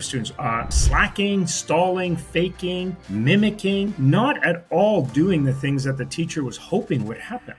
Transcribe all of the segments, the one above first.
students? Slacking, stalling, faking, mimicking, not at all doing the things that the teacher was hoping would happen.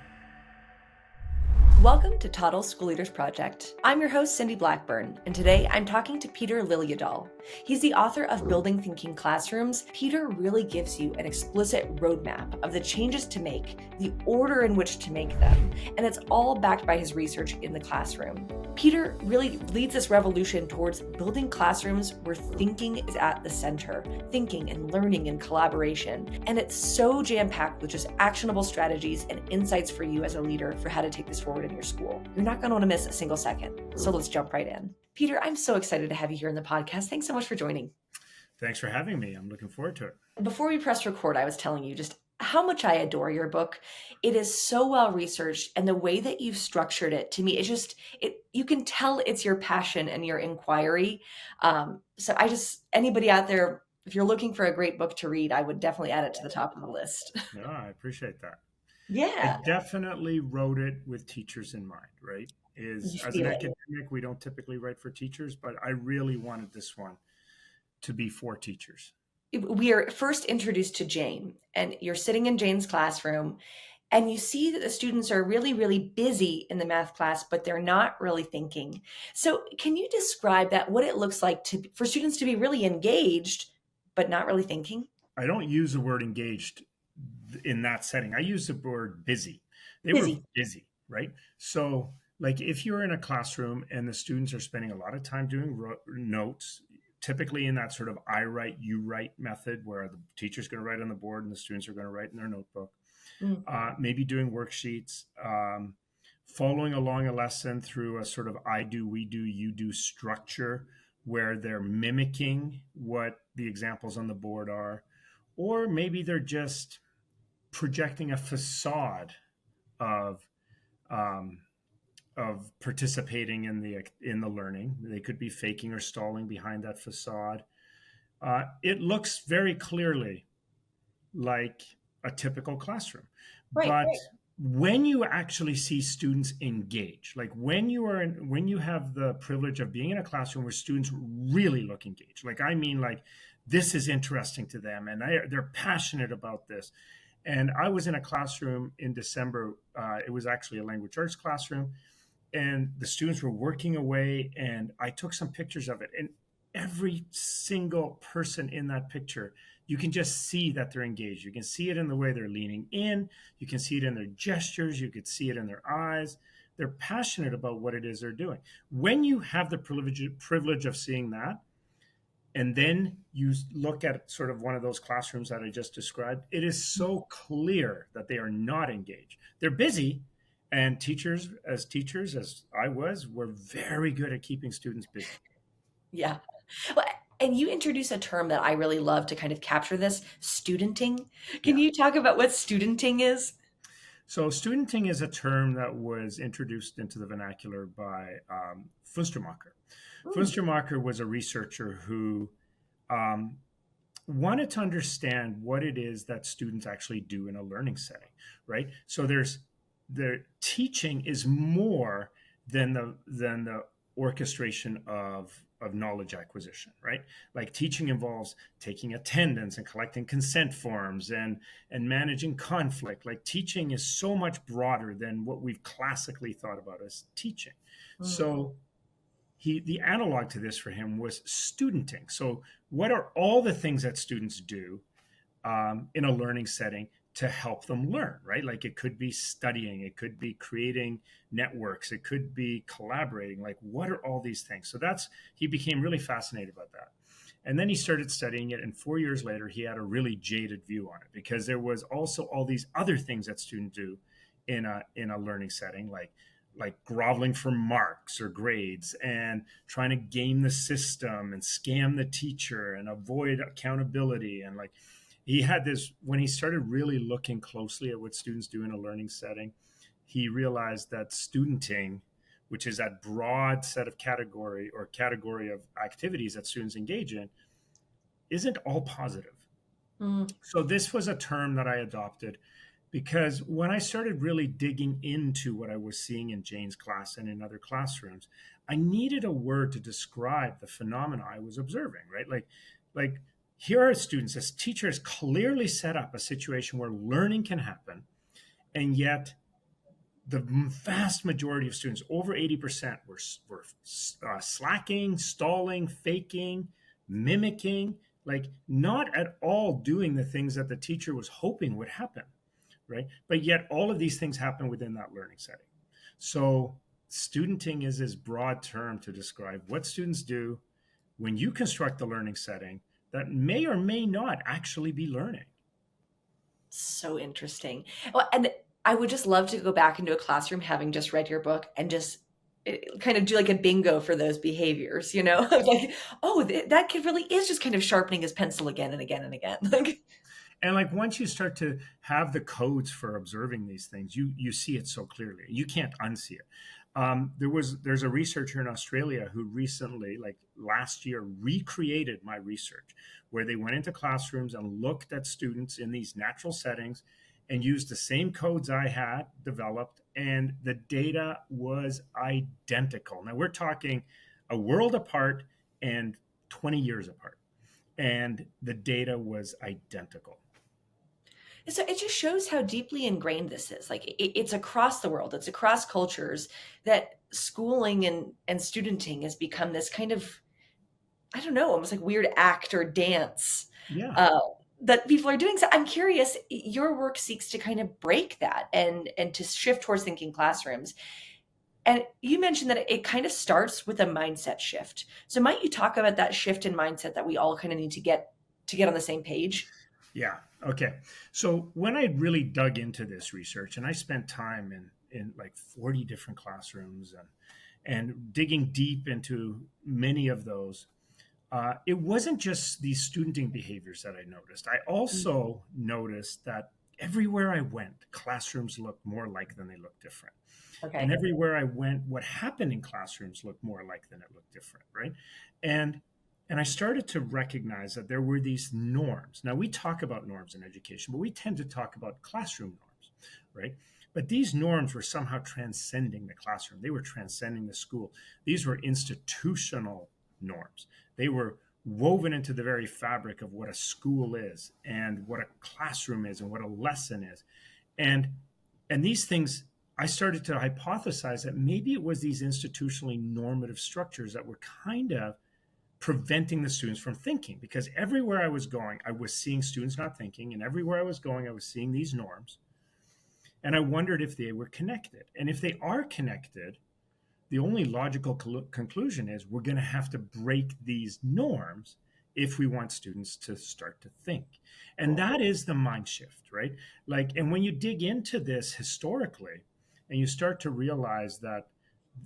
Welcome to Toddle School Leaders Project. I'm your host, Cindy Blackburn, and today I'm talking to Peter Liljedahl. He's the author of Building Thinking Classrooms. Peter really gives you an explicit roadmap of the changes to make, the order in which to make them, and it's all backed by his research in the classroom. Peter really leads this revolution towards building classrooms where thinking is at the center, thinking and learning and collaboration. And it's so jam-packed with just actionable strategies and insights for you as a leader for how to take this forward in your school. You're not going to want to miss a single second. So let's jump right in. Peter, I'm so excited to have you here in the podcast. Thanks so much for joining. Thanks for having me. I'm looking forward to it. Before we press record, I was telling you just how much I adore your book. It is so well researched, and the way that you've structured it, to me, it's just, you can tell it's your passion and your inquiry. Anybody out there, if you're looking for a great book to read, I would definitely add it to the top of the list. No, I appreciate that. Yeah. I definitely wrote it with teachers in mind, right? As an academic, we don't typically write for teachers, but I really wanted this one to be for teachers. We are first introduced to Jane, and you're sitting in Jane's classroom, and you see that the students are really, really busy in the math class, but they're not really thinking. So can you describe that, what it looks like for students to be really engaged, but not really thinking? I don't use the word engaged in that setting. I use the word busy. They Busy. were busy, right? So like if you're in a classroom and the students are spending a lot of time doing notes, typically in that sort of I write, you write method where the teacher's going to write on the board and the students are going to write in their notebook, maybe doing worksheets, following along a lesson through a sort of I do, we do, you do structure where they're mimicking what the examples on the board are, or maybe they're just projecting a facade of participating in the learning. They could be faking or stalling behind that facade. It looks very clearly like a typical classroom, but when you actually see students engage, like when you have the privilege of being in a classroom where students really look engaged, like I mean, like this is interesting to them and they're passionate about this. And I was in a classroom in December. It was actually a language arts classroom, and the students were working away, and I took some pictures of it. And every single person in that picture, you can just see that they're engaged. You can see it in the way they're leaning in. You can see it in their gestures. You could see it in their eyes. They're passionate about what it is they're doing. When you have the privilege of seeing that, and then you look at sort of one of those classrooms that I just described, it is so clear that they are not engaged. They're busy, and teachers, as I was, were very good at keeping students busy. Yeah. Well, and you introduce a term that I really love to kind of capture this, studenting. Can you talk about what studenting is? So studenting is a term that was introduced into the vernacular by Fustermacher. Fustermacher was a researcher who wanted to understand what it is that students actually do in a learning setting, right? So the teaching is more than the orchestration of knowledge acquisition, right? Like teaching involves taking attendance and collecting consent forms and managing conflict. Like teaching is so much broader than what we've classically thought about as teaching. So the analog to this for him was studenting. So what are all the things that students do in a learning setting to help them learn, right? Like it could be studying, it could be creating networks, it could be collaborating. Like what are all these things? So he became really fascinated about that. And then he started studying it. And 4 years later, he had a really jaded view on it because there was also all these other things that students do in a learning setting, like groveling for marks or grades and trying to game the system and scam the teacher and avoid accountability. And like he had this, when he started really looking closely at what students do in a learning setting, he realized that studenting, which is that broad set of category of activities that students engage in, isn't all positive. So this was a term that I adopted because when I started really digging into what I was seeing in Jane's class and in other classrooms, I needed a word to describe the phenomena I was observing, right? Like here are students, as teachers clearly set up a situation where learning can happen, and yet the vast majority of students, over 80%, were slacking, stalling, faking, mimicking, like not at all doing the things that the teacher was hoping would happen, right? But yet all of these things happen within that learning setting. So studenting is this broad term to describe what students do when you construct the learning setting that may or may not actually be learning. So interesting. Well, and I would just love to go back into a classroom having just read your book and just kind of do like a bingo for those behaviors, you know? Like, oh, that kid really is just kind of sharpening his pencil again and again and again. Like, And like once you start to have the codes for observing these things, you see it so clearly. You can't unsee it. There's a researcher in Australia who recently, like last year, recreated my research, where they went into classrooms and looked at students in these natural settings and used the same codes I had developed, and the data was identical. Now we're talking a world apart and 20 years apart, and the data was identical. so it just shows how deeply ingrained this is. Like it's across the world, it's across cultures that schooling and studenting has become this kind of, I don't know, almost like weird act or dance Yeah. uh, that people are doing. So I'm curious, your work seeks to kind of break that and to shift towards thinking classrooms. And you mentioned that it kind of starts with a mindset shift. So might you talk about that shift in mindset that we all kind of need to get on the same page? Yeah. Okay. So when I really dug into this research, and I spent time in like 40 different classrooms and digging deep into many of those, it wasn't just these studenting behaviors that I noticed. I Mm, also noticed that everywhere I went, classrooms looked more alike than they looked different. And okay. everywhere I went, what happened in classrooms looked more alike than it looked different, right? And and I started to recognize that there were these norms. Now we talk about norms in education, but we tend to talk about classroom norms, right? But these norms were somehow transcending the classroom. They were transcending the school. These were institutional norms. They were woven into the very fabric of what a school is and what a classroom is and what a lesson is. And and these things, I started to hypothesize that maybe it was these institutionally normative structures that were kind of preventing the students from thinking, because everywhere I was going, I was seeing students not thinking, and everywhere I was going, I was seeing these norms. And I wondered if they were connected. And if they are connected, the only logical conclusion is we're going to have to break these norms if we want students to start to think. And Cool. that is the mind shift, right? Like, and when you dig into this historically and you start to realize that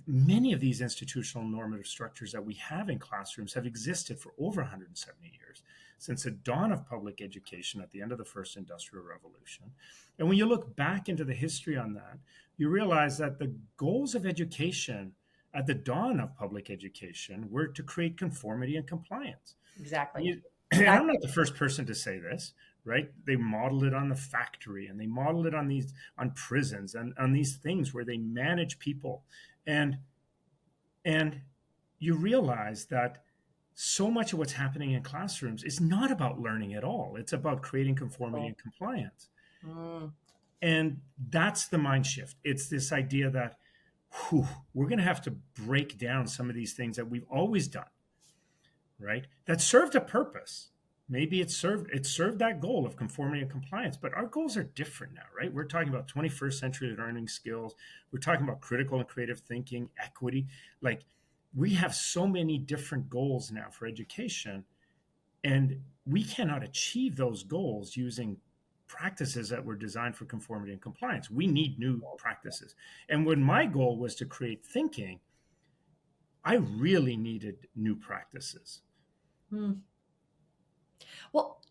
many of these institutional normative structures that we have in classrooms have existed for over 170 years, since the dawn of public education at the end of the first industrial revolution. And when you look back into the history on that, you realize that the goals of education at the dawn of public education were to create conformity and compliance. And, Exactly. and I'm Exactly. not the first person to say this, right? They modeled it on the factory, and they modeled it on these on prisons and on these things where they manage people. And and you realize that so much of what's happening in classrooms is not about learning at all. It's about creating conformity Cool. and compliance. Mm. And that's the mind shift. It's this idea that whew, we're going to have to break down some of these things that we've always done, right? That served a purpose. Maybe it served that goal of conformity and compliance, but our goals are different now, right? We're talking about 21st century learning skills. We're talking about critical and creative thinking, equity. Like we have so many different goals now for education, and we cannot achieve those goals using practices that were designed for conformity and compliance. We need new practices. And when my goal was to create thinking, I really needed new practices. Mm. Well,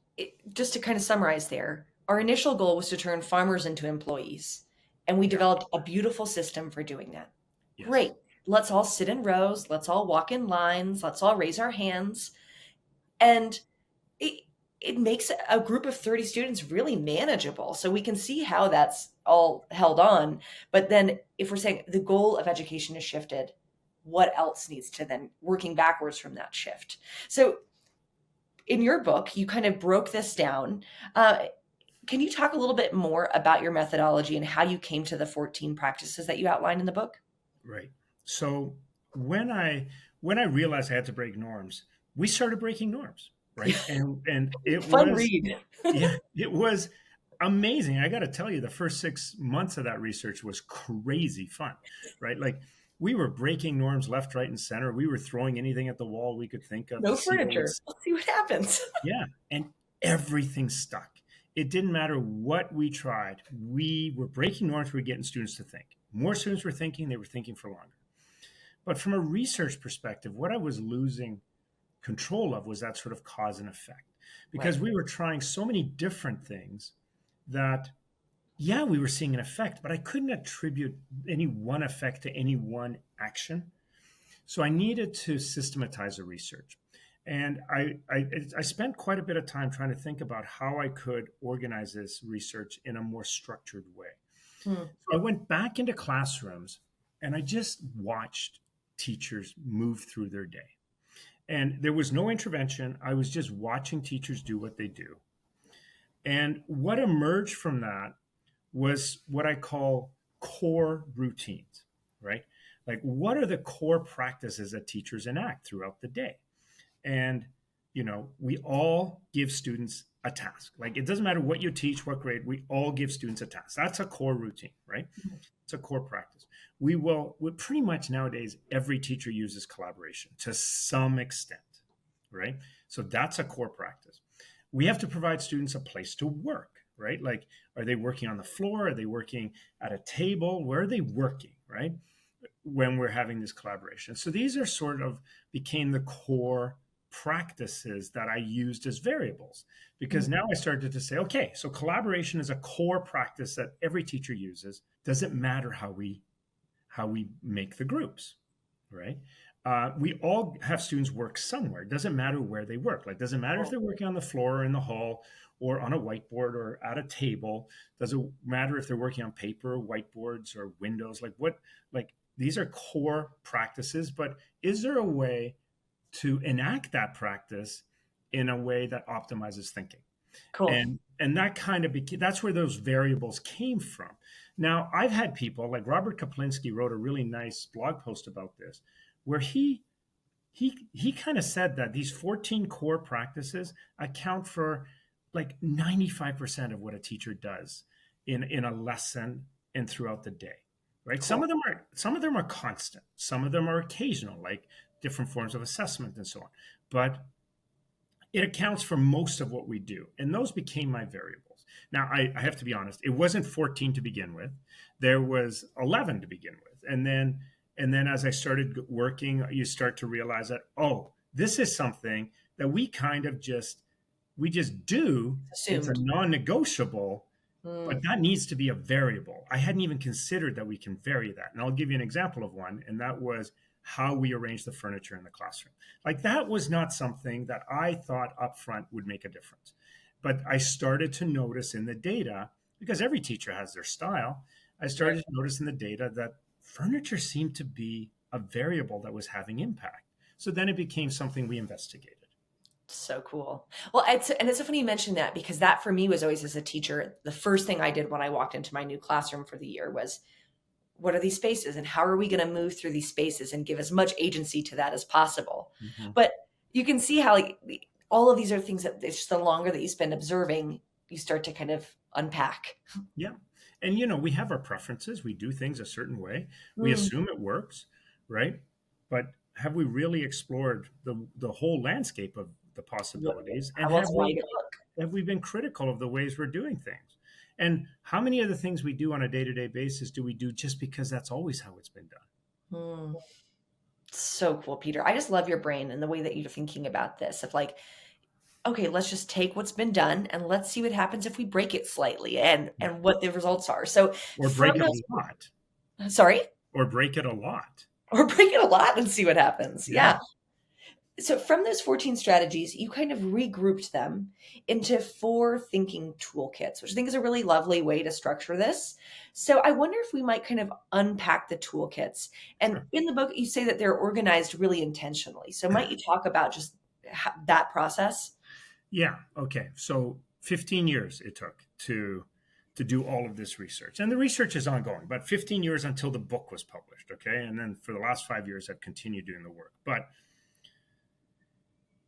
just to kind of summarize there, our initial goal was to turn farmers into employees, and we Yeah. developed a beautiful system for doing that. Yes. Great. Let's all sit in rows, let's all walk in lines, let's all raise our hands. And it, it makes a group of 30 students really manageable. So we can see how that's all held on. But then if we're saying the goal of education is shifted, what else needs to then working backwards from that shift? So in your book, you kind of broke this down. Can you talk a little bit more about your methodology and how you came to the 14 practices that you outlined in the book? Right. So when I realized I had to break norms, we started breaking norms, right? And it Fun was, read. yeah, it was amazing. I got to tell you, the first 6 months of that research was crazy fun, right? Like we were breaking norms left, right, and center. We were throwing anything at the wall we could think of to No see what would. furniture. Let's see what happens. Yeah, and everything stuck. It didn't matter what we tried. We were breaking norms. We were getting students to think. More students were thinking. They were thinking for longer. But from a research perspective, what I was losing control of was that sort of cause and effect, because Right. we were trying so many different things that, yeah, we were seeing an effect, but I couldn't attribute any one effect to any one action. So I needed to systematize the research. And I spent quite a bit of time trying to think about how I could organize this research in a more structured way. Hmm. So I went back into classrooms and I just watched teachers move through their day. And there was no intervention. I was just watching teachers do what they do. And what emerged from that was what I call core routines, right? Like, what are the core practices that teachers enact throughout the day? And, we all give students a task. Like, it doesn't matter what you teach, what grade, we all give students a task. That's a core routine, right? It's a core practice. We pretty much nowadays, every teacher uses collaboration to some extent, right? So that's a core practice. We have to provide students a place to work, right? Like, are they working on the floor? Are they working at a table? Where are they working, right? When we're having this collaboration. So these are sort of became the core practices that I used as variables, because now I started to say, okay, so collaboration is a core practice that every teacher uses. Doesn't matter how we make the groups, right? We all have students work somewhere. It doesn't matter where they work. Like, doesn't matter if they're working on the floor or in the hall or on a whiteboard or at a table. Doesn't matter if they're working on paper, whiteboards, or windows. Like these are core practices. But is there a way to enact that practice in a way that optimizes thinking? Cool. And that kind of became, that's where those variables came from. Now, I've had people like Robert Kaplinski wrote a really nice blog post about this, where he kind of said that these 14 core practices account for like 95% of what a teacher does in a lesson and throughout the day. Right? Some Cool. of them are constant. Some of them are occasional, like different forms of assessment and so on. But it accounts for most of what we do. And those became my variables. Now, I have to be honest, it wasn't 14 to begin with. There was 11 to begin with. And then as I started working, you start to realize that, oh, this is something that we just do. It's a Assumed. non-negotiable, but Mm. that needs to be a variable. I hadn't even considered that we can vary that. And I'll give you an example of one, and that was how we arrange the furniture in the classroom. Like, that was not something that I thought upfront would make a difference. But I started to notice in the data, because every teacher has their style, I Right. started to notice in the data that furniture seemed to be a variable that was having impact. So then it became something we investigated. So cool. Well, it's so funny you mentioned that, because that for me was always, as a teacher, the first thing I did when I walked into my new classroom for the year was, what are these spaces and how are we going to move through these spaces and give as much agency to that as possible? Mhm. But you can see how, like, all of these are things that it's just the longer that you spend observing, you start to kind of unpack. Yeah. And, we have our preferences. We do things a certain way. We Mm. assume it works, right? But have we really explored the whole landscape of the possibilities? And How else might it look? have we been critical of the ways we're doing things? And how many of the things we do on a day-to-day basis do we do just because that's always how it's been done? Mm. So cool, Peter. I just love your brain and the way that you're thinking about this, of like, okay, let's just take what's been done and let's see what happens if we break it slightly, Yeah. and what the results are. So Or break from it those, a lot. sorry, Or break it a lot. or break it a lot and see what happens. Yeah. Yeah. So from those 14 strategies, you kind of regrouped them into 4 thinking toolkits, which I think is a really lovely way to structure this. So I wonder if we might kind of unpack the toolkits. And Sure. in the book, you say that they're organized really intentionally. So might you talk about just that process? Yeah. Okay. So 15 years it took to do all of this research, and the research is ongoing. But 15 years until the book was published. Okay, and then for the last 5 years, I've continued doing the work. But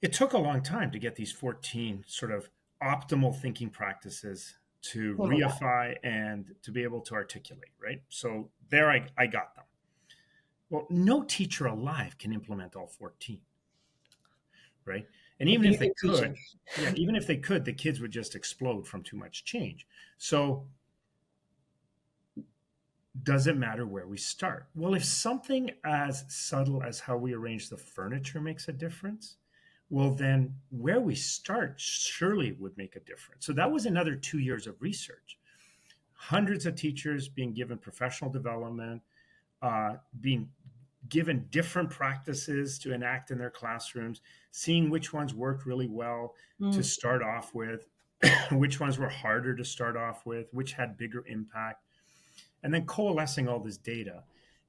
it took a long time to get these 14 sort of optimal thinking practices to Oh my God. reify and to be able to articulate. Right. So there, I got them. Well, no teacher alive can implement all 14, right? And The even if beauty they of teaching. could, yeah, even if they could, the kids would just explode from too much change. So, does it matter where we start? Well, if something as subtle as how we arrange the furniture makes a difference, well, then where we start surely would make a difference. So, that was another 2 years of research. Hundreds of teachers being given professional development, being given different practices to enact in their classrooms, seeing which ones worked really well to Mm. start off with, which ones were harder to start off with, which had bigger impact, and then coalescing all this data.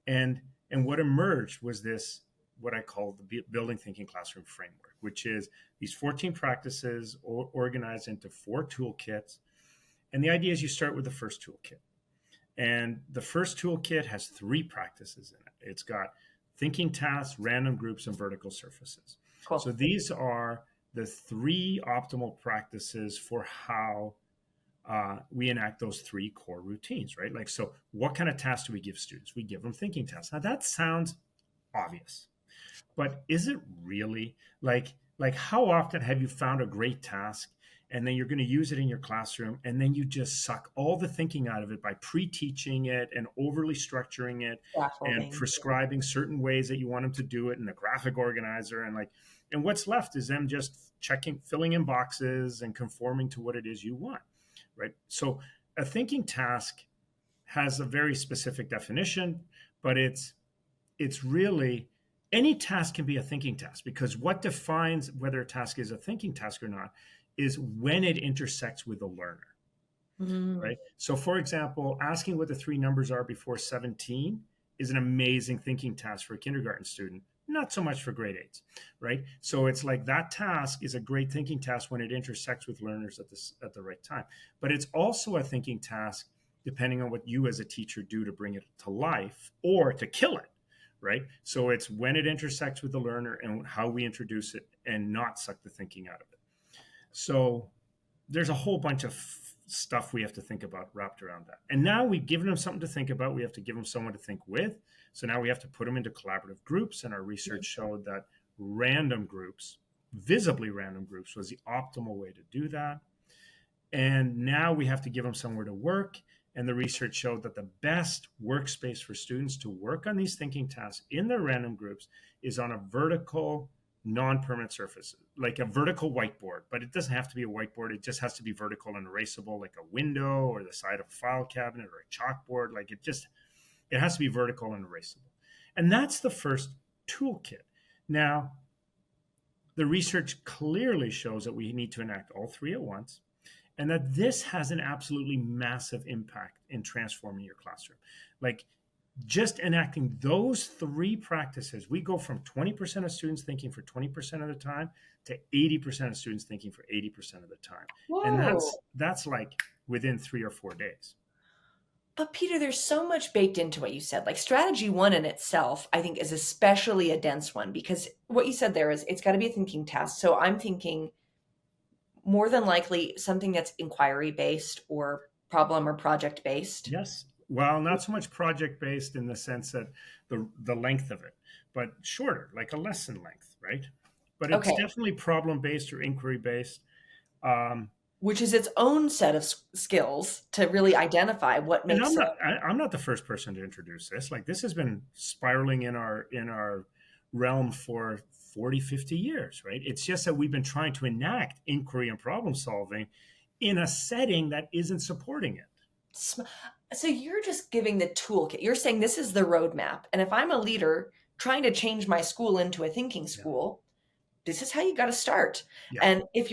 And what emerged was this, what I call the building thinking classroom framework, which is these 14 practices organized into 4 toolkits. And the idea is you start with the first toolkit. And the first toolkit has 3 practices in it. It's got thinking tasks, random groups, and vertical surfaces. So Cool. these are the 3 optimal practices for how we enact those 3 core routines, right? Like, so what kind of tasks do we give students? We give them thinking tasks. Now that sounds obvious, but is it really? Like how often have you found a great task and then you're going to use it in your classroom and then you just suck all the thinking out of it by pre-teaching it and overly structuring it and Scaffolding. prescribing certain ways that you want them to do it in the graphic organizer, and what's left is them just checking, filling in boxes and conforming to what it is you want, right? So a thinking task has a very specific definition, but it's really, any task can be a thinking task, because what defines whether a task is a thinking task or not is when it intersects with the learner, Mm. right? So, for example, asking what the 3 numbers are before 17 is an amazing thinking task for a kindergarten student, not so much for grade 8s, right? So it's like that task is a great thinking task when it intersects with learners at the right time. But it's also a thinking task depending on what you as a teacher do to bring it to life or to kill it, right? So it's when it intersects with the learner and how we introduce it and not suck the thinking out of it. So there's a whole bunch of stuff we have to think about wrapped around that. And now we've given them something to think about. We have to give them someone to think with. So now we have to put them into collaborative groups. And our research showed that random groups, visibly random groups, was the optimal way to do that. And now we have to give them somewhere to work. And the research showed that the best workspace for students to work on these thinking tasks in their random groups is on a vertical, non-permanent surface, like a vertical whiteboard. But it doesn't have to be a whiteboard. It just has to be vertical and erasable, like a window or the side of a file cabinet or a chalkboard. Like it has to be vertical and erasable. And that's the first toolkit. Now, the research clearly shows that we need to enact all 3 at once, and that this has an absolutely massive impact in transforming your classroom. Like, just enacting those 3 practices, we go from 20% of students thinking for 20% of the time to 80% of students thinking for 80% of the time. And Whoa. that's like within 3 or 4 days. But Peter, there's so much baked into what you said. Like strategy 1 in itself, I think is especially a dense one because what you said there is it's got to be a thinking task. So I'm thinking more than likely something that's inquiry based or problem or project based. Yes. Well, not so much project based in the sense that the length of it, but shorter, like a lesson length, right? But it's Okay. definitely problem based or inquiry based. Um, Which is its own set of skills to really identify what and makes it. I'm not the first person to introduce this. Like, this has been spiraling in our realm for 40, 50 years, right? It's just that we've been trying to enact inquiry and problem solving in a setting that isn't supporting it. So you're just giving the toolkit. You're saying this is the roadmap. And if I'm a leader trying to change my school into a thinking Yeah. school, this is how you got to start. Yeah. And if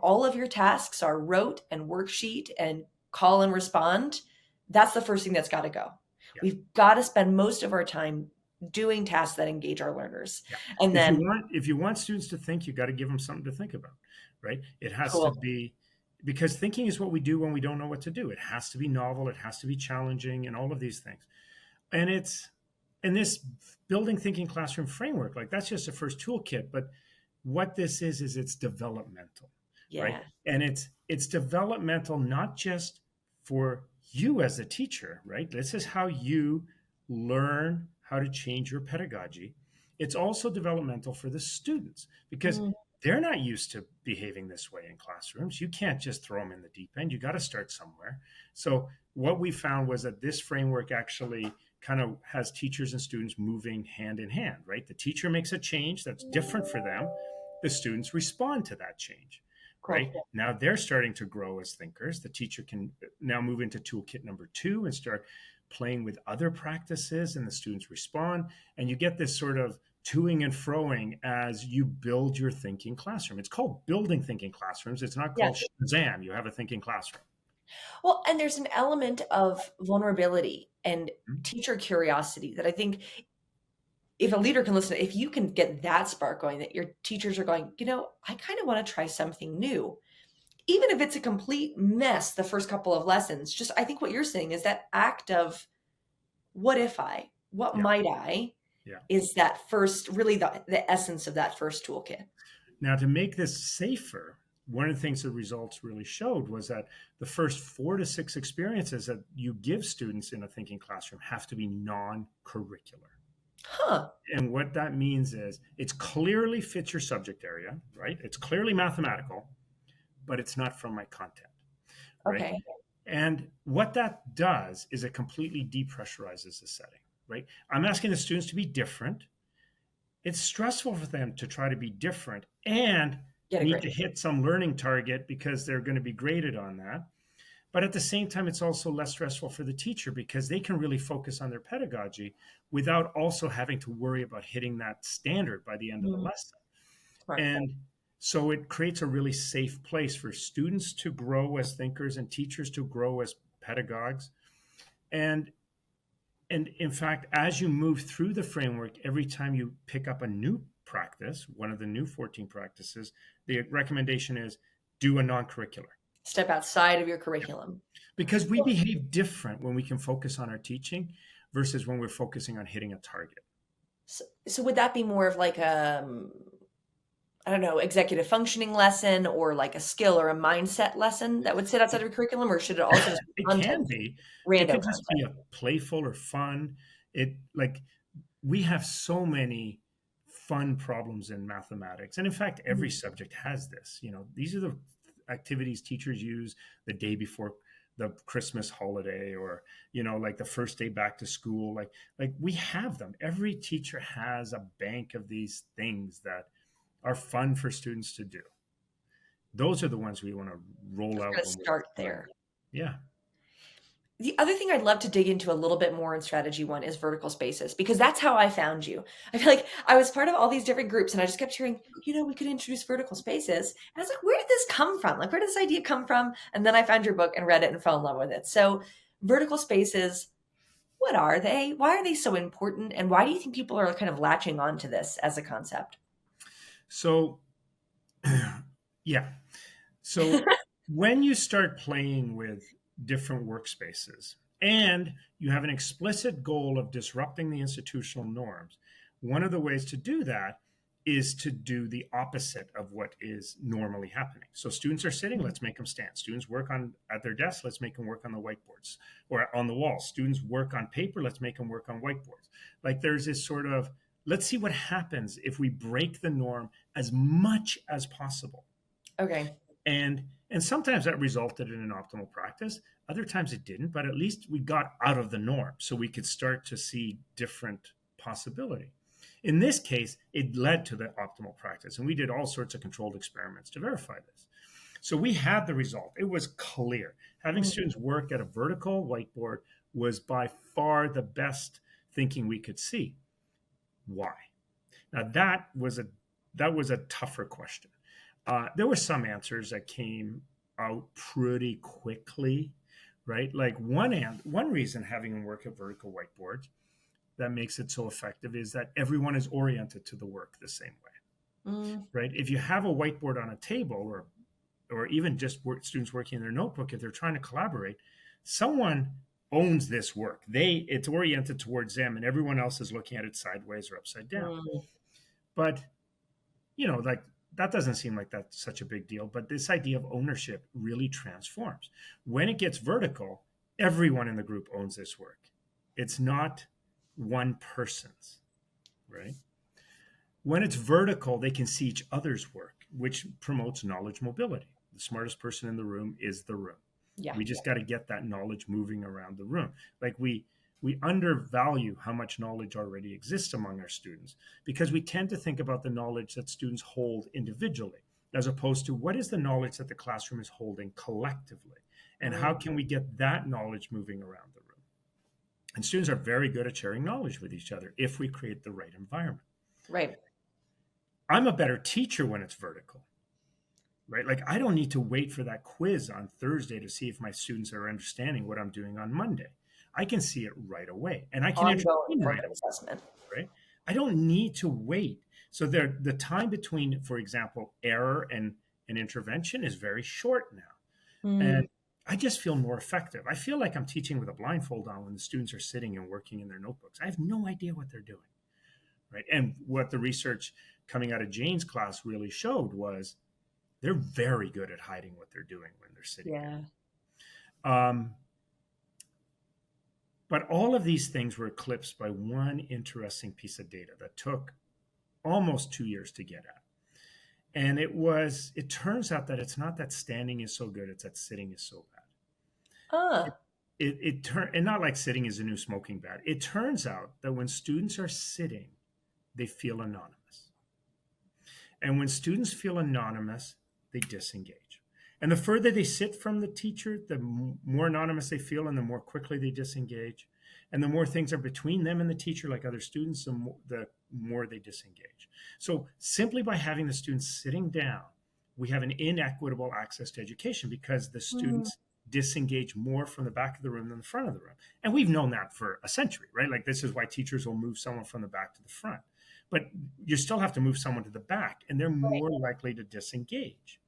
all of your tasks are rote and worksheet and call and respond, that's the first thing that's got to go. Yeah. We've got to spend most of our time doing tasks that engage our learners. Yeah. And then, If you want students to think, you got to give them something to think about, right? It has to cool. be, because thinking is what we do when we don't know what to do. It has to be novel, it has to be challenging, and all of these things. And it's in this building thinking classroom framework, like that's just a first toolkit, but what this is it's developmental, right? Yeah. And it's developmental not just for you as a teacher, right? This is how you learn how to change your pedagogy. It's also developmental for the students because Mm, they're not used to behaving this way in classrooms. You can't just throw them in the deep end. You got to start somewhere. So what we found was that this framework actually kind of has teachers and students moving hand in hand, right? The teacher makes a change that's different for them. The students respond to that change, right? cool. Now they're starting to grow as thinkers. The teacher can now move into toolkit number 2 and start playing with other practices, and the students respond. And you get this sort of toing and froing as you build your thinking classroom. It's called building thinking classrooms. It's not Yeah. called Shazam. You have a thinking classroom. Well, and there's an element of vulnerability and Mhm. teacher curiosity that I think if a leader can listen, if you can get that spark going, that your teachers are going, I kind of want to try something new. Even if it's a complete mess the first couple of lessons, just I think what you're saying is that act of what Yeah, might I, yeah. is that first, really the essence of that first toolkit. Now, to make this safer, one of the things the results really showed was that the first 4 to 6 experiences that you give students in a thinking classroom have to be non-curricular. Huh. And what that means is it's clearly fits your subject area, right? It's clearly mathematical, but it's not from my content, right? Okay. And what that does is it completely depressurizes the setting, right? I'm asking the students to be different. It's stressful for them to try to be different and Get a need grade. to hit some learning target because they're going to be graded on that. But at the same time, it's also less stressful for the teacher because they can really focus on their pedagogy without also having to worry about hitting that standard by the end of the Mm, lesson. smart. And so it creates a really safe place for students to grow as thinkers and teachers to grow as pedagogues. And and in fact, as you move through the framework, every time you pick up a new practice, one of the new 14 practices, the recommendation is do a non-curricular. Step outside of your curriculum. Because we behave different when we can focus on our teaching versus when we're focusing on hitting a target. So would that be more of like I don't know, executive functioning lesson or like a skill or a mindset lesson that would sit outside of your curriculum, or should it also just be It can content, be. It random could just be content? a playful or fun. It like we have so many fun problems in mathematics. And in fact, every Mhm. subject has this. These are the activities teachers use the day before the Christmas holiday or, like the first day back to school. Like we have them. Every teacher has a bank of these things that are fun for students to do. Those are the ones we want to roll We're out going to when we're start ready. there. Yeah. The other thing I'd love to dig into a little bit more in strategy one is vertical spaces, because that's how I found you. I feel like I was part of all these different groups and I just kept hearing, we could introduce vertical spaces. And I was like, where did this come from? Like, where did this idea come from? And then I found your book and read it and fell in love with it. So, vertical spaces, what are they? Why are they so important? And why do you think people are kind of latching on to this as a concept? So, yeah. So when you start playing with different workspaces and you have an explicit goal of disrupting the institutional norms, one of the ways to do that is to do the opposite of what is normally happening. So students are sitting, let's make them stand. Students work on at their desks, let's make them work on the whiteboards or on the walls. Students work on paper, let's make them work on whiteboards. Like there's this sort of let's see what happens if we break the norm as much as possible. Okay. And sometimes that resulted in an optimal practice. Other times it didn't, but at least we got out of the norm so we could start to see different possibility. In this case, it led to the optimal practice, and we did all sorts of controlled experiments to verify this. So we had the result. It was clear. Having Mm, students work at a vertical whiteboard was by far the best thinking we could see. Why? Now that was a that was a tougher question. There were some answers that came out pretty quickly, right? Like one reason having them work at vertical whiteboards that makes it so effective is that everyone is oriented to the work the same way, Mm, right? If you have a whiteboard on a table, or even just students working in their notebook, if they're trying to collaborate, someone owns this work. It's oriented towards them, and everyone else is looking at it sideways or upside down. mm, But like that doesn't seem like that's such a big deal. But this idea of ownership really transforms when it gets vertical. Everyone in the group owns this work. It's not one person's, right? When it's vertical, they can see each other's work, which promotes knowledge mobility. The smartest person in the room is the room. yeah. We just got to get that knowledge moving around the room. Like we undervalue how much knowledge already exists among our students because we tend to think about the knowledge that students hold individually, as opposed to what is the knowledge that the classroom is holding collectively, and how Mm, can we get that knowledge moving around the room. And students are very good at sharing knowledge with each other if we create the right environment. right. I'm a better teacher when it's vertical, right? Like I don't need to wait for that quiz on Thursday to see if my students are understanding what I'm doing on Monday. I can see it right away, and I can Ongoing intervene right formative away, assessment. right? I don't need to wait. So the time between, for example, error and intervention is very short now. And Mm, I just feel more effective. I feel like I'm teaching with a blindfold on when the students are sitting and working in their notebooks. I have no idea what they're doing, right? And what the research coming out of Jane's class really showed was they're very good at hiding what they're doing when they're sitting yeah. there. But all of these things were eclipsed by one interesting piece of data that took almost 2 years to get at. And it turns out that it's not that standing is so good, it's that sitting is so bad. Ah, And not like sitting is a new smoking bad. It turns out that when students are sitting, they feel anonymous. And when students feel anonymous, they disengage. And the further they sit from the teacher, the more anonymous they feel and the more quickly they disengage. And the more things are between them and the teacher, like other students, the more they disengage. So simply by having the students sitting down, we have an inequitable access to education because the mm, students disengage more from the back of the room than the front of the room. And we've known that for a century, right? Like this is why teachers will move someone from the back to the front. But you still have to move someone to the back, and they're right. more likely to disengage.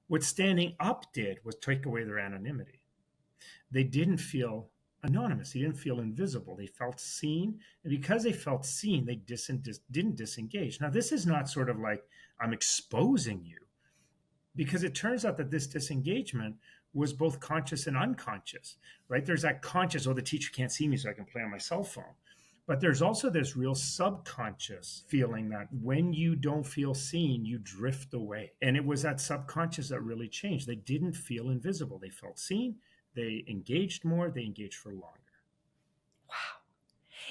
What standing up did was take away their anonymity. They didn't feel anonymous. They didn't feel invisible. They felt seen. And because they felt seen, they didn't disengage. Now, this is not sort of like I'm exposing you, because it turns out that this disengagement was both conscious and unconscious, right? There's that conscious, oh, the teacher can't see me, so I can play on my cell phone. But there's also this real subconscious feeling that when you don't feel seen, you drift away. And it was that subconscious that really changed. They didn't feel invisible. They felt seen. They engaged more. They engaged for longer. Wow.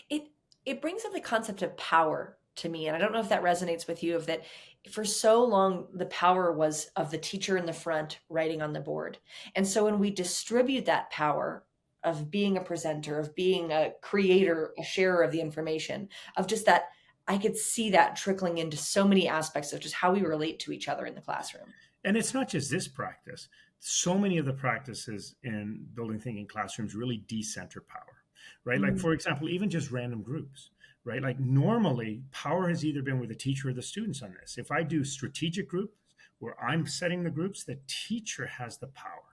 It it brings up the concept of power to me, and I don't know if that resonates with you. Of that, for so long, the power was of the teacher in the front writing on the board, and so when we distribute that power of being a presenter, of being a creator, a sharer of the information, of just that, I could see that trickling into so many aspects of just how we relate to each other in the classroom. And it's not just this practice. So many of the practices in building thinking classrooms really decenter power, right? Like, Mm, for example, even just random groups, right? Like, normally, power has either been with the teacher or the students on this. If I do strategic groups where I'm setting the groups, the teacher has the power.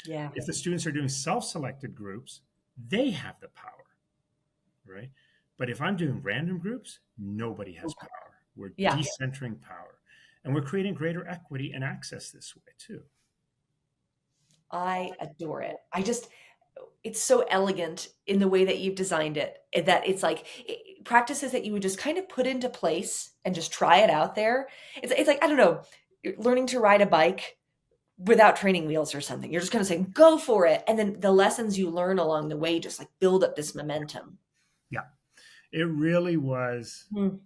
yeah. If the students are doing self selected groups, they have the power, right? But if I'm doing random groups, nobody has power. We're Yeah. decentering power. And we're creating greater equity and access this way, too. I adore it. It's so elegant in the way that you've designed it, that it's like practices that you would just kind of put into place and just try it out there. It's like, I don't know, you're learning to ride a bike without training wheels or something. You're just kind of saying, go for it. And then the lessons you learn along the way just like build up this momentum. Yeah, it really was. Mm,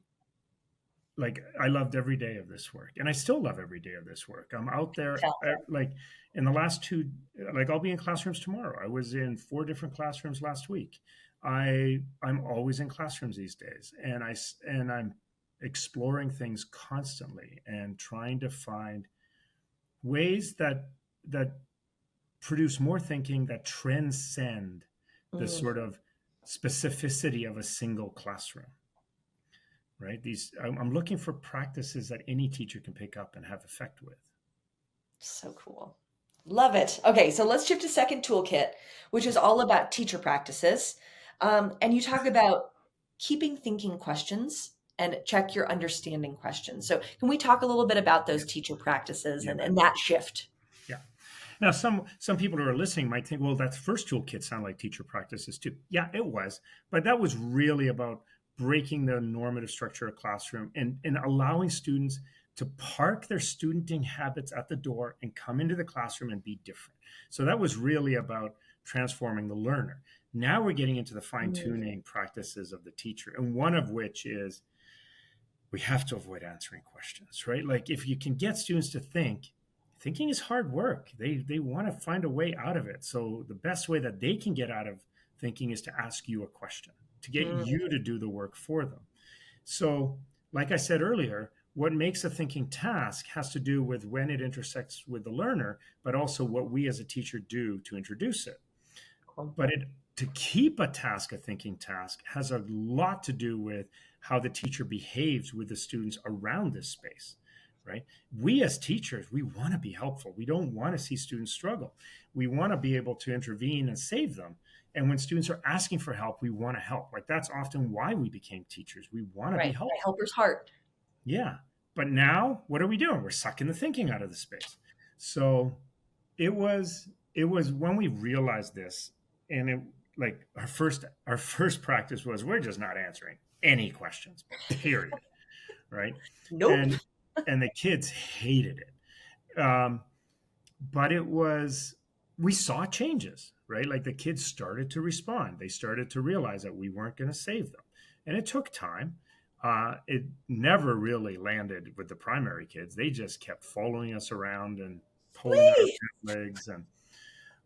Like, I loved every day of this work, and I still love every day of this work. I'm out there, tell. like in the last two, like I'll be in classrooms tomorrow. I was in 4 different classrooms last week. I'm always in classrooms these days, and I'm exploring things constantly and trying to find ways that produce more thinking that transcend the Mm, sort of specificity of a single classroom, right? These I'm looking for practices that any teacher can pick up and have effect with. so cool. Love it. Okay, so let's shift to second toolkit, which is all about teacher practices. And you talk about keeping thinking questions and check your understanding questions. So, can we talk a little bit about those teacher practices Yeah, and that shift? yeah. Now, some people who are listening might think, well, that first toolkit sounded like teacher practices too. Yeah, it was, but that was really about breaking the normative structure of classroom and allowing students to park their studenting habits at the door and come into the classroom and be different. So that was really about transforming the learner. Now we're getting into the fine Mm, tuning practices of the teacher, and one of which is we have to avoid answering questions, right? Like if you can get students to think, thinking is hard work. They want to find a way out of it. So the best way that they can get out of thinking is to ask you a question, to get mm, you to do the work for them. So, like I said earlier, what makes a thinking task has to do with when it intersects with the learner, but also what we as a teacher do to introduce it. cool. But to keep a task a thinking task has a lot to do with how the teacher behaves with the students around this space, right? We as teachers, we want to be helpful. We don't want to see students struggle. We want to be able to intervene and save them. And when students are asking for help, we want to help. Like that's often why we became teachers. We want to be Right. A helpful. helper's heart. Yeah. But now what are we doing? We're sucking the thinking out of the space. So it was when we realized this, and it like our first practice was we're just not answering any questions, period. Right. Nope. And the kids hated it. But it was we saw changes, right? Like the kids started to respond. They started to realize that we weren't going to save them. And it took time. It never really landed with the primary kids. They just kept following us around and pulling at our Whee! pant legs. And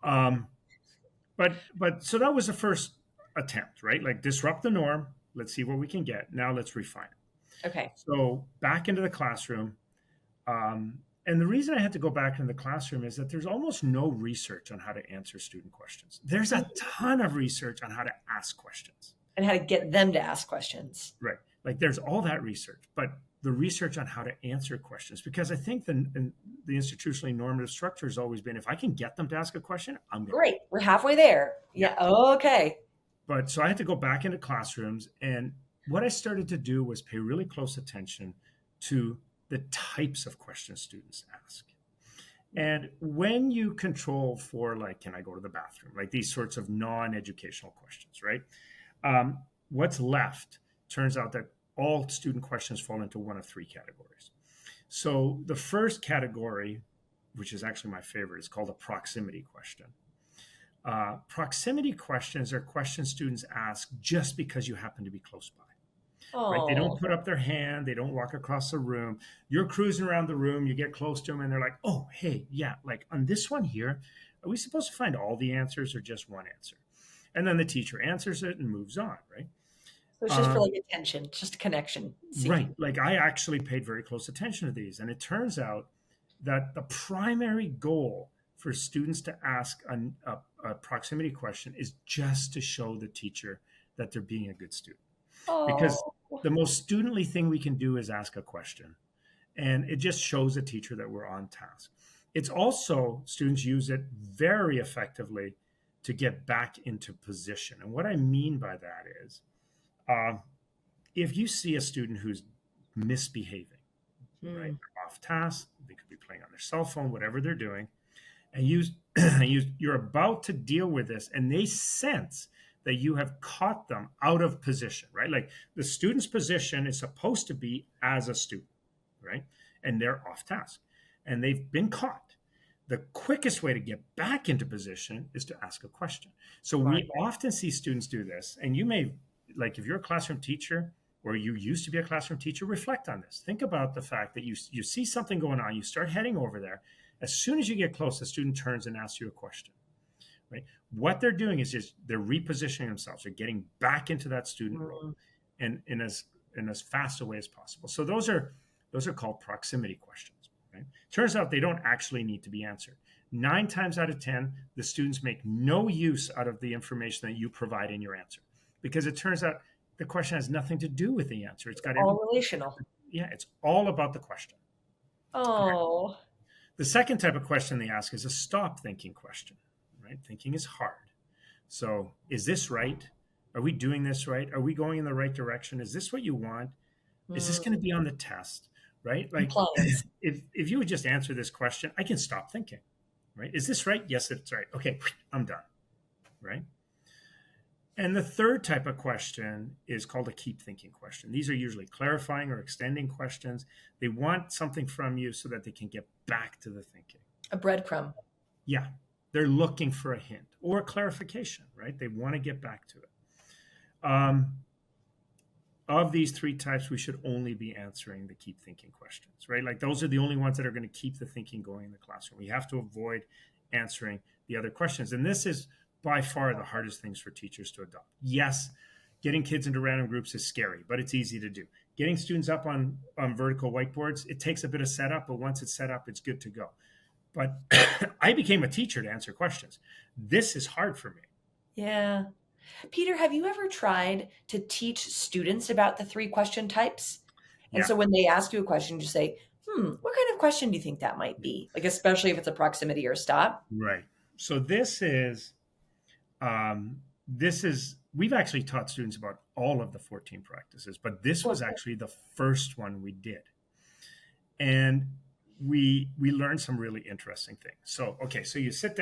um, but so that was the first attempt, right? Like disrupt the norm. Let's see what we can get. Now let's refine it. Okay. So back into the classroom. And the reason I had to go back into the classroom is that there's almost no research on how to answer student questions. There's a ton of research on how to ask questions. And how to get them to ask questions. Right. Like there's all that research, but the research on how to answer questions, because I think the institutionally normative structure has always been if I can get them to ask a question, I'm going to Great. We're halfway there. Yeah. Yeah. Okay. But so I had to go back into classrooms. And what I started to do was pay really close attention to the types of questions students ask. And when you control for, like, can I go to the bathroom? Like these sorts of non educational questions, right? Um, what's left turns out that all student questions fall into one of three categories. So the first category, which is actually my favorite, is called a proximity question. Proximity questions are questions students ask just because you happen to be close by, right? They don't Oh, put up their hand, they don't walk across the room. You're cruising around the room, you get close to them, and they're like, oh, hey, yeah, like on this one here, are we supposed to find all the answers or just one answer? And then the teacher answers it and moves on, right? so it's just for Um, like attention, just connection right. seeking. Like I actually paid very close attention to these. And it turns out that the primary goal for students to ask a proximity question is just to show the teacher that they're being a good student. Because Oh, the most studently thing we can do is ask a question. And it just shows a teacher that we're on task. It's also, students use it very effectively to get back into position. And what I mean by that is, uh, if you see a student who's misbehaving, right, hmm. they're off task, they could be playing on their cell phone, whatever they're doing, and you're about to deal with this, and they sense that you have caught them out of position, right? Like the student's position is supposed to be as a student, right? And they're off task and they've been caught. The quickest way to get back into position is to ask a question. So Right. we often see students do this, and you may, like, if you're a classroom teacher or you used to be a classroom teacher, reflect on this. Think about the fact that you see something going on, you start heading over there. As soon as you get close, the student turns and asks you a question, right? What they're doing is just they're repositioning themselves. They're getting back into that student role. Mm, And as in as fast a way as possible. So those are called proximity questions. Right? Turns out they don't actually need to be answered. 9 times out of 10, the students make no use out of the information that you provide in your answer, because it turns out the question has nothing to do with the answer. It's got All everything. relational. Yeah, it's all about the question. Oh. The second type of question they ask is a stop thinking question, right? Thinking is hard. So, is this right? Are we doing this right? Are we going in the right direction? Is this what you want? Is this going to be on the test? Right? Like, Compliance. if you would just answer this question, I can stop thinking, right? Is this right? Yes, it's right. Okay, I'm done, right? And the third type of question is called a keep thinking question. These are usually clarifying or extending questions. They want something from you so that they can get back to the thinking. A breadcrumb. Yeah, they're looking for a hint or a clarification, right? They want to get back to it. Of these three types, we should only be answering the keep thinking questions, right? Like those are the only ones that are going to keep the thinking going in the classroom. We have to avoid answering the other questions. And this is by far the hardest things for teachers to adopt. Yes, getting kids into random groups is scary, but it's easy to do. Getting students up on vertical whiteboards, it takes a bit of setup, but once it's set up, it's good to go. But I became a teacher to answer questions. This is hard for me. Yeah. Peter, have you ever tried to teach students about the 3 question types? And Yeah, so when they ask you a question, you say, what kind of question do you think that might be? Like, especially if it's a proximity or stop. right. So we've actually taught students about all of the 14 practices, but this was actually the first one we did. And we learned some really interesting things. So, okay, so you sit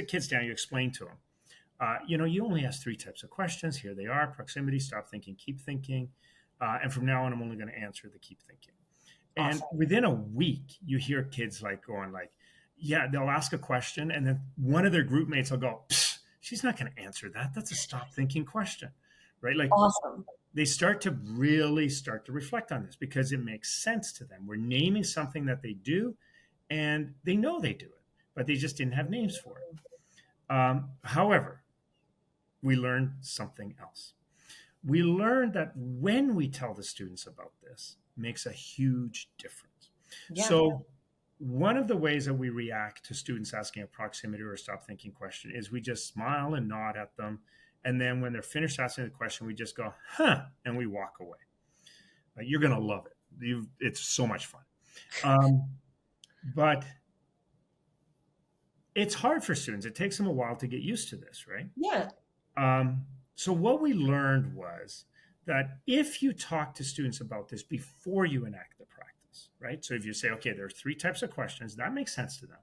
kids down, you explain to them, you only ask 3 types of questions. Here they are: proximity, stop thinking, keep thinking. And from now on, I'm only going to answer the keep thinking. And Awesome. within a week, you hear kids going yeah, they'll ask a question, and then one of their group mates will go, she's not going to answer that. That's a stop thinking question, right? Like Awesome. they start to reflect on this because it makes sense to them. We're naming something that they do, and they know they do it, but they just didn't have names for it. However, we learned something else. We learned that when we tell the students about this, makes a huge difference. Yeah. So one of the ways that we react to students asking a proximity or a stop thinking question is we just smile and nod at them. And then when they're finished asking the question, we just go, and we walk away. You're going to love it. It's so much fun. But it's hard for students. It takes them a while to get used to this, right? Yeah. So what we learned was that if you talk to students about this before you enact the practice, right? So if you say, okay, there are 3 types of questions, that makes sense to them.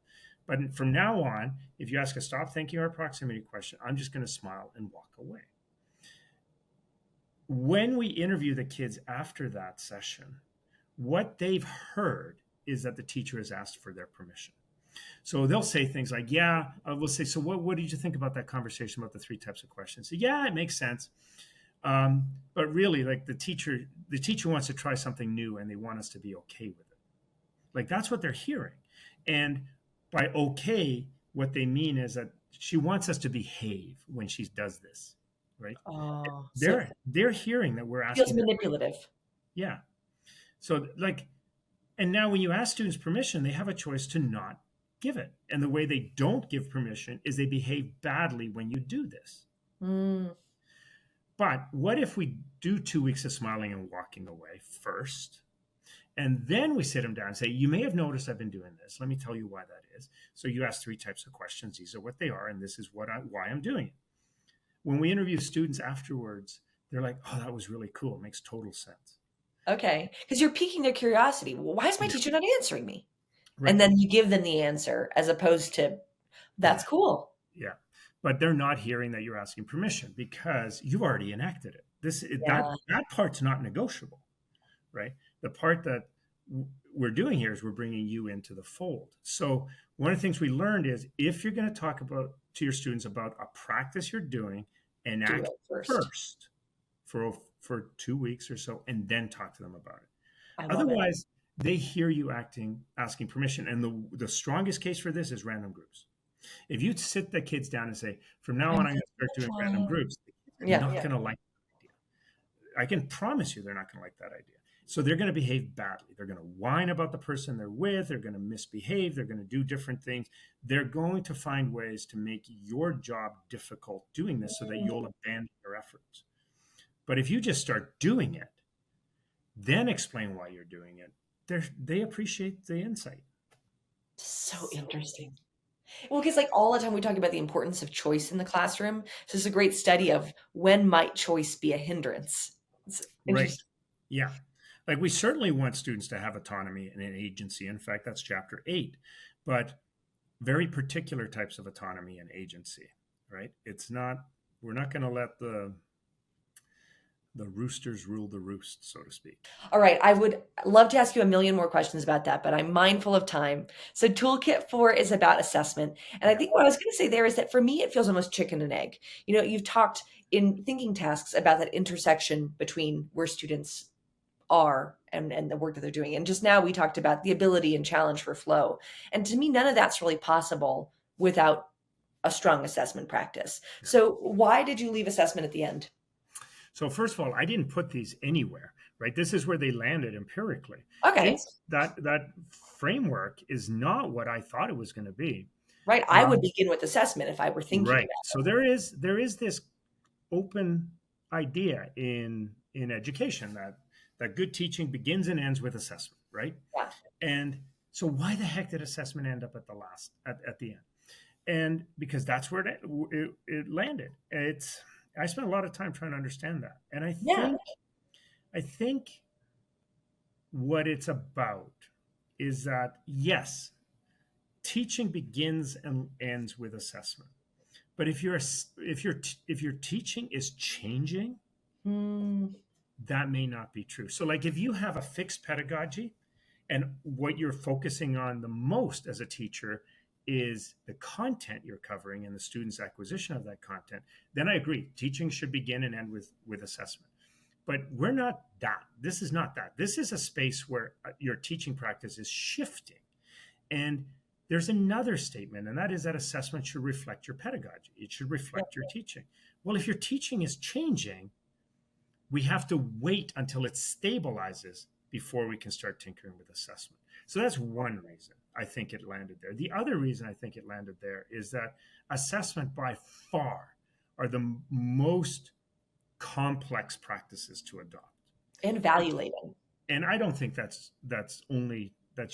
But from now on, if you ask a stop thinking or a proximity question, I'm just going to smile and walk away. When we interview the kids after that session, what they've heard is that the teacher has asked for their permission. So they'll say things like, we'll say, so what did you think about that conversation about the 3 types of questions? So, yeah, it makes sense. But really, like the teacher wants to try something new and they want us to be okay with it. Like that's what they're hearing. And by okay, what they mean is that she wants us to behave when she does this, right? Oh, so They're hearing that we're it feels asking. manipulative. Yeah. So and now when you ask students permission, they have a choice to not give it. And the way they don't give permission is they behave badly when you do this. But what if we do 2 weeks of smiling and walking away first? And then we sit them down and say, you may have noticed I've been doing this. Let me tell you why that is. So you ask 3 types of questions. These are what they are. And this is why I'm doing it. When we interview students afterwards, they're like, oh, that was really cool. It makes total sense. Okay. Because you're piquing their curiosity. Well, why is my teacher not answering me? Right. And then you give them the answer as opposed to, that's cool. Yeah. But they're not hearing that you're asking permission because you've already enacted it. That part's not negotiable, right? The part that we're doing here is we're bringing you into the fold. So one of the things we learned is if you're going to talk to your students about a practice you're doing, enact first for 2 weeks or so, and then talk to them about it. Otherwise, they hear you asking permission. And the strongest case for this is random groups. If you sit the kids down and say, from now on, I'm going to start doing random groups, they're not going to like the idea. I can promise you they're not going to like that idea. So they're going to behave badly. They're going to whine about the person they're with. They're going to misbehave. They're going to do different things. They're going to find ways to make your job difficult doing this so that you'll abandon your efforts. But if you just start doing it, then explain why you're doing it, they appreciate the insight. So interesting. Well, because like all the time we talk about the importance of choice in the classroom. So it's a great study of when might choice be a hindrance. It's Right. interesting. Yeah. Like we certainly want students to have autonomy and an agency. In fact, that's chapter 8. But very particular types of autonomy and agency, right? It's not, we're not going to let the roosters rule the roost, so to speak. All right, I would love to ask you a million more questions about that, but I'm mindful of time. So Toolkit 4 is about assessment. And I Yeah. think what I was going to say there is that for me, it feels almost chicken and egg. You know, you've talked in thinking tasks about that intersection between where students are and the work that they're doing. And just now we talked about the ability and challenge for flow. And to me, none of that's really possible without a strong assessment practice. Yeah. So why did you leave assessment at the end? So first of all, I didn't put these anywhere, right? This is where they landed empirically. Okay, It's that framework is not what I thought it was going to be. right. I would Um, begin with assessment if I were thinking right. about So there is this open idea in education that good teaching begins and ends with assessment, right? yeah. And so why the heck did assessment end up at the end? And because that's where it landed. I spent a lot of time trying to understand that. And Yeah. I think what it's about is that yes, teaching begins and ends with assessment. But if your teaching is changing, Mm, that may not be true. So like if you have a fixed pedagogy and what you're focusing on the most as a teacher is the content you're covering and the student's acquisition of that content, then I agree. Teaching should begin and end with assessment. But we're not that. This is not that. This is a space where your teaching practice is shifting. And there's another statement, and that is that assessment should reflect your pedagogy. It should reflect your teaching. Well, if your teaching is changing, we have to wait until it stabilizes before we can start tinkering with assessment. So that's one reason I think it landed there. The other reason I think it landed there is that assessment by far are the most complex practices to adopt. and evaluating. And I don't think that's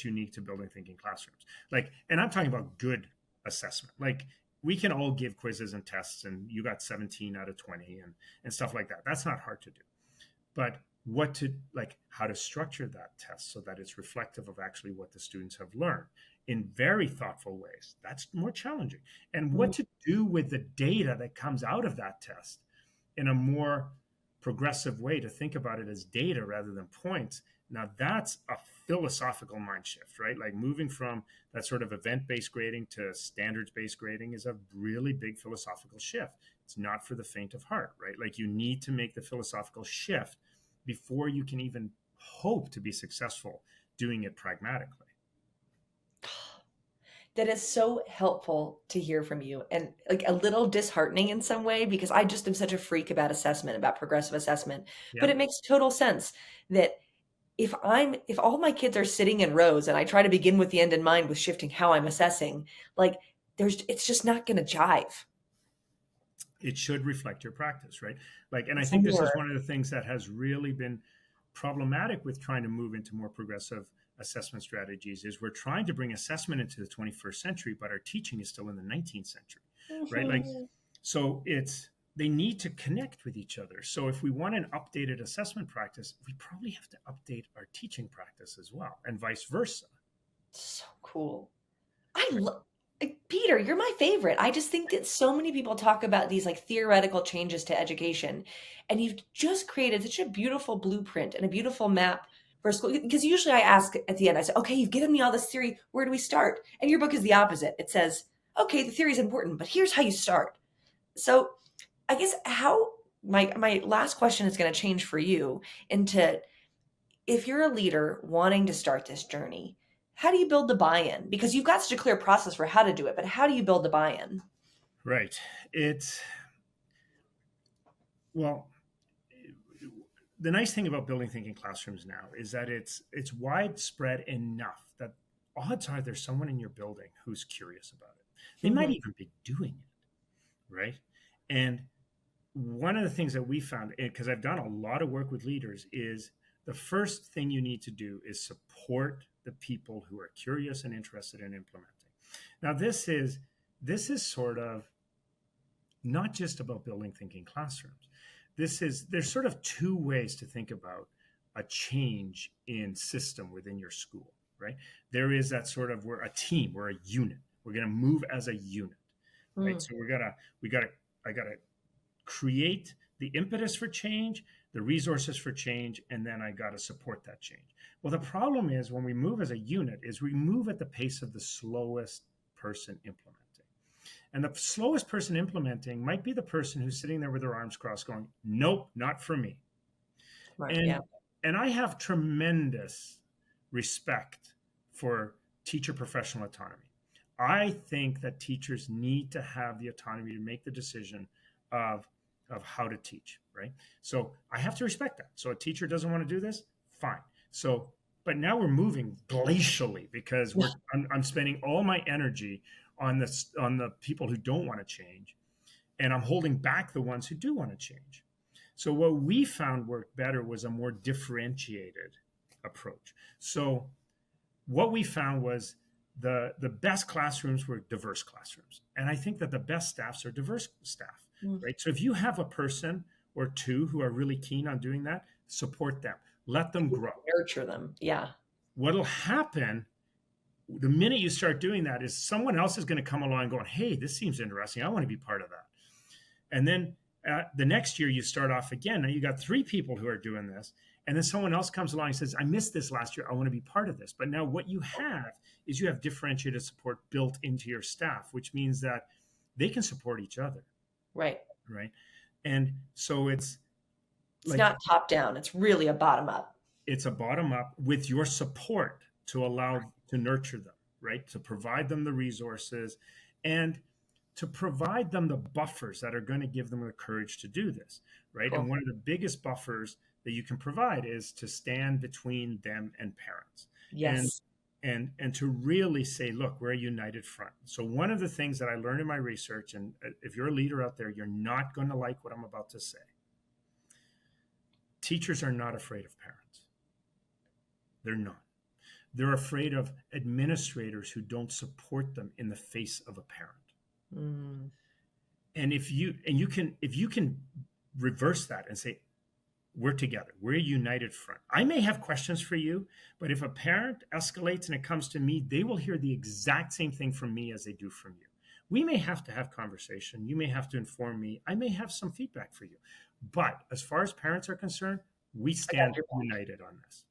unique to building thinking classrooms. Like, and I'm talking about good assessment. Like we can all give quizzes and tests and you got 17 out of 20 and stuff like that. That's not hard to do. But what to like how to structure that test so that it's reflective of actually what the students have learned in very thoughtful ways, that's more challenging. And what Mm, to do with the data that comes out of that test in a more progressive way, to think about it as data rather than points. Now that's a philosophical mind shift, right? Like moving from that sort of event-based grading to standards-based grading is a really big philosophical shift. It's not for the faint of heart, right? Like you need to make the philosophical shift before you can even hope to be successful doing it pragmatically. that is so helpful to hear from you and like a little disheartening in some way because I just am such a freak about assessment, about progressive assessment. But Yeah. it makes total sense that if all my kids are sitting in rows and I try to begin with the end in mind with shifting how I'm assessing, like it's just not going to jive. It should reflect your practice, right? Like, and I think this is Sure. one of the things that has really been problematic with trying to move into more progressive assessment strategies is we're trying to bring assessment into the 21st century, but our teaching is still in the 19th century, right? Like, Mhm. so they need to connect with each other. So if we want an updated assessment practice, we probably have to update our teaching practice as well, and vice versa. So cool. I Right. love Peter, you're my favorite. I just think that so many people talk about these like theoretical changes to education, and you've just created such a beautiful blueprint and a beautiful map for school. Because usually I ask at the end, I say, okay, you've given me all this theory. Where do we start? And your book is the opposite. It says, okay, the theory is important, but here's how you start. So I guess how my last question is going to change for you into if you're a leader wanting to start this journey, how do you build the buy-in? Because you've got such a clear process for how to do it, but how do you build the buy-in? Right. It's, well, the nice thing about building thinking classrooms now is that it's widespread enough that odds are there's someone in your building who's curious about it. They might Mhm. even be doing it, right? And one of the things that we found, because I've done a lot of work with leaders, is the first thing you need to do is support the people who are curious and interested in implementing. Now, this is sort of not just about building thinking classrooms. There's sort of two ways to think about a change in system within your school, right? There is that sort of, we're a team, we're a unit. We're going to move as a unit, right? Mm. So I gotta create the impetus for change, the resources for change, and then I got to support that change. Well, the problem is when we move as a unit is we move at the pace of the slowest person implementing. And the slowest person implementing might be the person who's sitting there with their arms crossed going, nope, not for me. Right. And Yeah. and I have tremendous respect for teacher professional autonomy. I think that teachers need to have the autonomy to make the decision of how to teach, right? So I have to respect that. So a teacher doesn't want to do this, fine. So, but now we're moving glacially because I'm spending all my energy on the people who don't want to change, and I'm holding back the ones who do want to change. So what we found worked better was a more differentiated approach. So what we found was the best classrooms were diverse classrooms, and I think that the best staffs are diverse staff, Mm. right? So if you have a person or two who are really keen on doing that, support them, let them grow. Nurture them. Yeah. What'll happen the minute you start doing that is someone else is going to come along going, hey, this seems interesting, I want to be part of that. And then the next year you start off again. Now you got three people who are doing this. And then someone else comes along and says, I missed this last year, I want to be part of this. But now what you have is you have differentiated support built into your staff, which means that they can support each other. Right. Right. And so It's like not top down. It's really a bottom up. it's a bottom up with your support to allow to nurture them, right? To provide them the resources and to provide them the buffers that are going to give them the courage to do this, right? Cool. And one of the biggest buffers that you can provide is to stand between them and parents. Yes. And to really say, look, we're a united front. So one of the things that I learned in my research, and if you're a leader out there, you're not going to like what I'm about to say. Teachers are not afraid of parents. They're not. They're afraid of administrators who don't support them in the face of a parent. Mm. And if you can reverse that and say, we're together, we're a united front. I may have questions for you, but if a parent escalates and it comes to me, they will hear the exact same thing from me as they do from you. We may have to have conversation. You may have to inform me. I may have some feedback for you. But as far as parents are concerned, we stand united on this.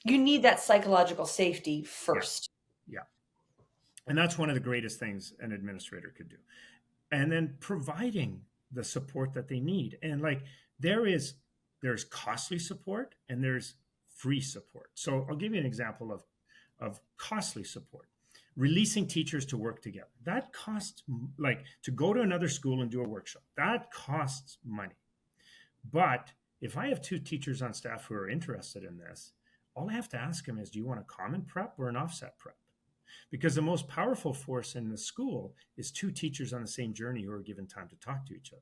You need that psychological safety first. Yeah. And that's one of the greatest things an administrator could do. And then providing the support that they need. And like there's costly support and there's free support. So I'll give you an example of costly support. Releasing teachers to work together. That costs, like to go to another school and do a workshop. That costs money. But if I have two teachers on staff who are interested in this, all I have to ask them is, do you want a common prep or an offset prep? Because the most powerful force in the school is two teachers on the same journey who are given time to talk to each other.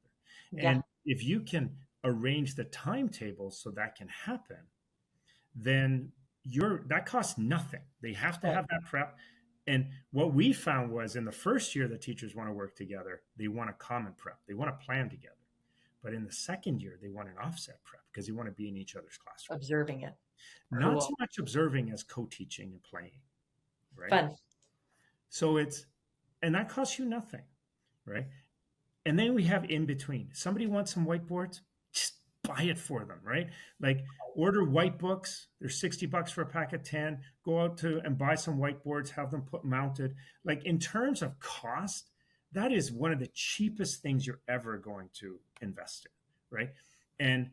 Yeah. And if you can arrange the timetable so that can happen, then that costs nothing. They have to have that prep. And what we found was in the first year that teachers want to work together, they want a common prep. They want to plan together. But in the second year, they want an offset prep because they want to be in each other's classroom. Observing it. Not Cool. so much observing as co-teaching and playing, right? Fun. So and that costs you nothing, right? And then we have in between. Somebody wants some whiteboards, just buy it for them, right? Like order white books. They're $60 for a pack of 10. Go out and buy some whiteboards, have them mounted. Like in terms of cost, that is one of the cheapest things you're ever going to invest in, right? And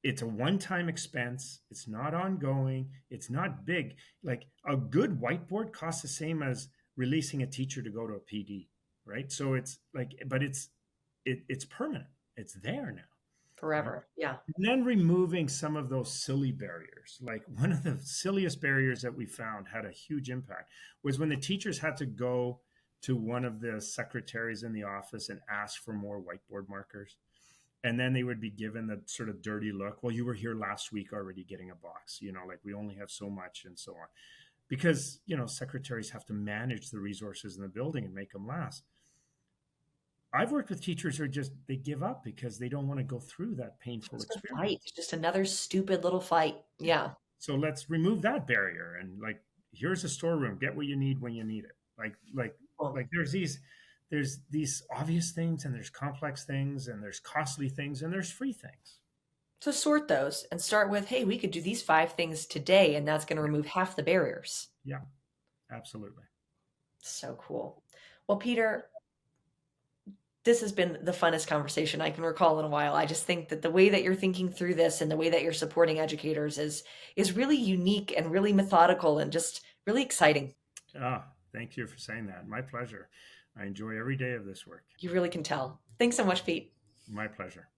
it's a one-time expense. It's not ongoing. It's not big. Like a good whiteboard costs the same as releasing a teacher to go to a PD, right? So it's like, but it's permanent. It's there now. right? forever. Yeah. And then removing some of those silly barriers. Like one of the silliest barriers that we found had a huge impact was when the teachers had to go to one of the secretaries in the office and ask for more whiteboard markers. And then they would be given the sort of dirty look. Well, you were here last week already getting a box, like we only have so much and so on. Because, secretaries have to manage the resources in the building and make them last. I've worked with teachers who they give up because they don't want to go through that painful Just a fight. experience. Just another stupid little fight. Yeah. So let's remove that barrier and here's a storeroom, get what you need when you need it. Cool. There's these obvious things and there's complex things and there's costly things and there's free things. So sort those and start with, hey, we could do these 5 things today, and that's going to Yeah, remove half the barriers. yeah, absolutely. So cool. Well, Peter, this has been the funnest conversation I can recall in a while. I just think that the way that you're thinking through this and the way that you're supporting educators is really unique and really methodical and just really exciting. Ah, thank you for saying that. My pleasure. I enjoy every day of this work. You really can tell. Thanks so much, Pete. My pleasure.